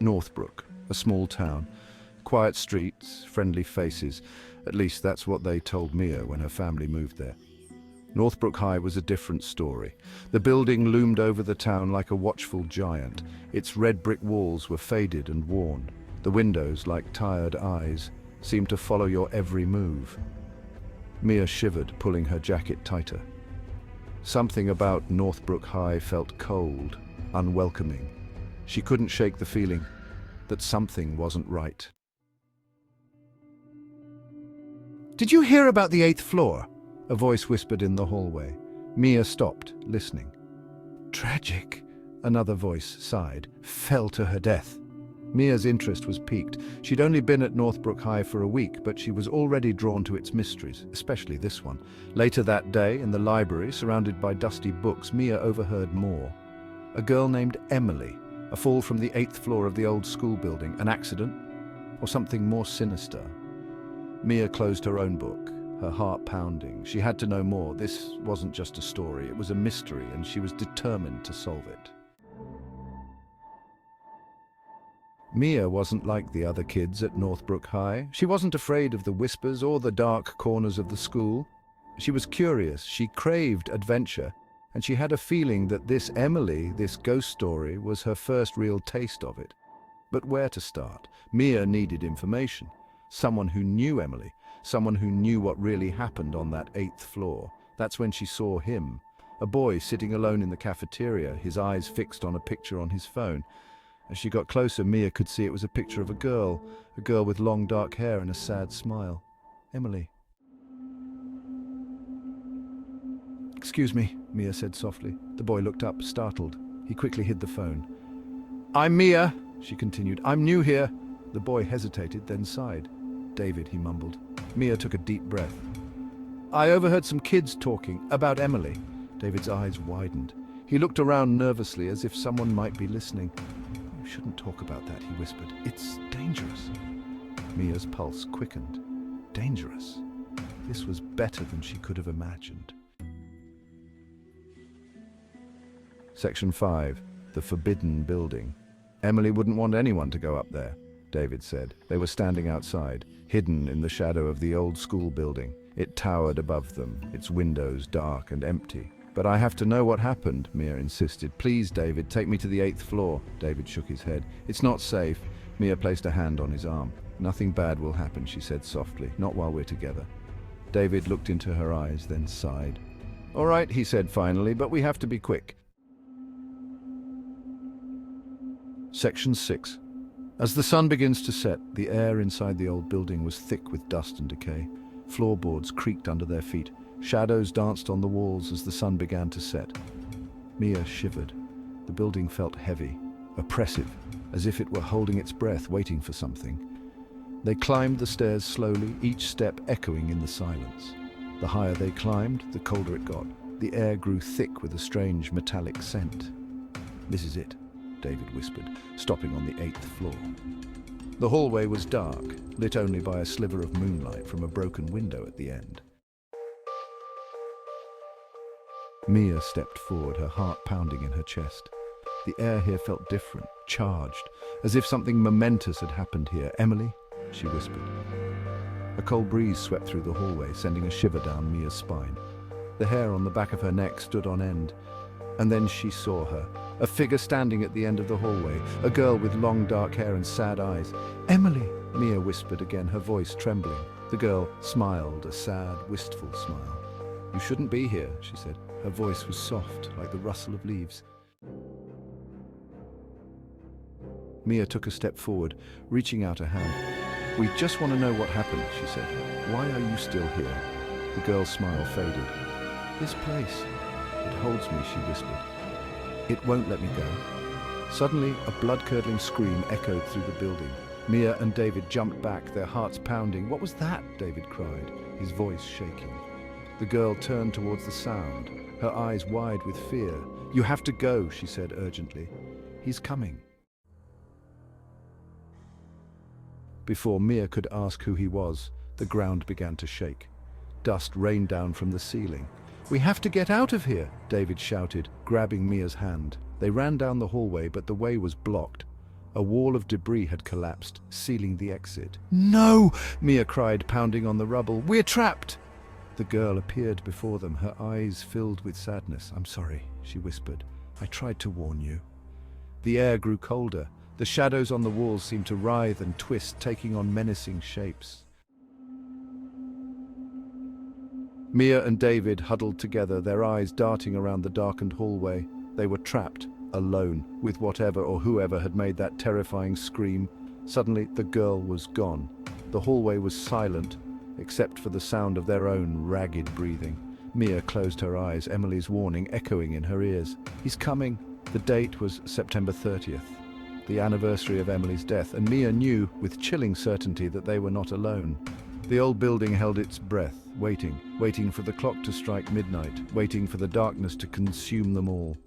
Northbrook, a small town. Quiet streets, friendly faces. At least that's what they told Mia when her family moved there. Northbrook High was a different story. The building loomed over the town like a watchful giant. Its red brick walls were faded and worn. The windows, like tired eyes, seemed to follow your every move. Mia shivered, pulling her jacket tighter. Something about Northbrook High felt cold, unwelcoming. She couldn't shake the feeling that something wasn't right. "Did you hear about the 8th floor?" a voice whispered in the hallway. Mia stopped, listening. "Tragic," another voice sighed, "fell to her death." Mia's interest was piqued. She'd only been at Northbrook High for a week, but she was already drawn to its mysteries, especially this one. Later that day, in the library, surrounded by dusty books, Mia overheard more. A girl named Emily, a fall from the 8th floor of the old school building, an accident, or something more sinister. Mia closed her own book, her heart pounding. She had to know more. This wasn't just a story, it was a mystery, and she was determined to solve it. Mia wasn't like the other kids at Northbrook High. She wasn't afraid of the whispers or the dark corners of the school. She was curious, she craved adventure, and she had a feeling that this Emily, this ghost story, was her first real taste of it. But where to start? Mia needed information. Someone who knew Emily, someone who knew what really happened on that 8th floor. That's when she saw him, a boy sitting alone in the cafeteria, his eyes fixed on a picture on his phone. As she got closer, Mia could see it was a picture of a girl with long dark hair and a sad smile. Emily. "Excuse me," Mia said softly. The boy looked up, startled. He quickly hid the phone. "I'm Mia," she continued. "I'm new here." The boy hesitated, then sighed. "David," he mumbled. Mia took a deep breath. "I overheard some kids talking about Emily." David's eyes widened. He looked around nervously, as if someone might be listening. "You shouldn't talk about that," he whispered. "It's dangerous." Mia's pulse quickened. Dangerous. This was better than she could have imagined. Section 5. The Forbidden Building. "Emily wouldn't want anyone to go up there," David said. They were standing outside, hidden in the shadow of the old school building. It towered above them, its windows dark and empty. "But I have to know what happened," Mia insisted. "Please, David, take me to the 8th floor." David shook his head. "It's not safe." Mia placed a hand on his arm. "Nothing bad will happen," she said softly. "Not while we're together." David looked into her eyes, then sighed. "All right," he said finally, "but we have to be quick." Section 6. As the sun begins to set, the air inside the old building was thick with dust and decay. Floorboards creaked under their feet. Shadows danced on the walls as the sun began to set. Mia shivered. The building felt heavy, oppressive, as if it were holding its breath, waiting for something. They climbed the stairs slowly, each step echoing in the silence. The higher they climbed, the colder it got. The air grew thick with a strange metallic scent. "This is it," David whispered, stopping on the 8th floor. The hallway was dark, lit only by a sliver of moonlight from a broken window at the end. Mia stepped forward, her heart pounding in her chest. The air here felt different, charged, as if something momentous had happened here. "Emily?" she whispered. A cold breeze swept through the hallway, sending a shiver down Mia's spine. The hair on the back of her neck stood on end. And then she saw her, a figure standing at the end of the hallway, a girl with long dark hair and sad eyes. "Emily," Mia whispered again, her voice trembling. The girl smiled, a sad, wistful smile. "You shouldn't be here," she said. Her voice was soft, like the rustle of leaves. Mia took a step forward, reaching out a hand. "We just want to know what happened," she said. "Why are you still here?" The girl's smile faded. "This place, it holds me," she whispered. "It won't let me go." Suddenly, a blood-curdling scream echoed through the building. Mia and David jumped back, their hearts pounding. "What was that?" David cried, his voice shaking. The girl turned towards the sound, her eyes wide with fear. "You have to go," she said urgently. "He's coming." Before Mia could ask who he was, the ground began to shake. Dust rained down from the ceiling. "We have to get out of here," David shouted, grabbing Mia's hand. They ran down the hallway, but the way was blocked. A wall of debris had collapsed, sealing the exit. "No!" Mia cried, pounding on the rubble. "We're trapped!" The girl appeared before them, her eyes filled with sadness. "I'm sorry," she whispered. "I tried to warn you." The air grew colder. The shadows on the walls seemed to writhe and twist, taking on menacing shapes. Mia and David huddled together, their eyes darting around the darkened hallway. They were trapped, alone, with whatever or whoever had made that terrifying scream. Suddenly, the girl was gone. The hallway was silent, except for the sound of their own ragged breathing. Mia closed her eyes, Emily's warning echoing in her ears. "He's coming." The date was September 30th, the anniversary of Emily's death, and Mia knew with chilling certainty that they were not alone. The old building held its breath, waiting for the clock to strike midnight, waiting for the darkness to consume them all.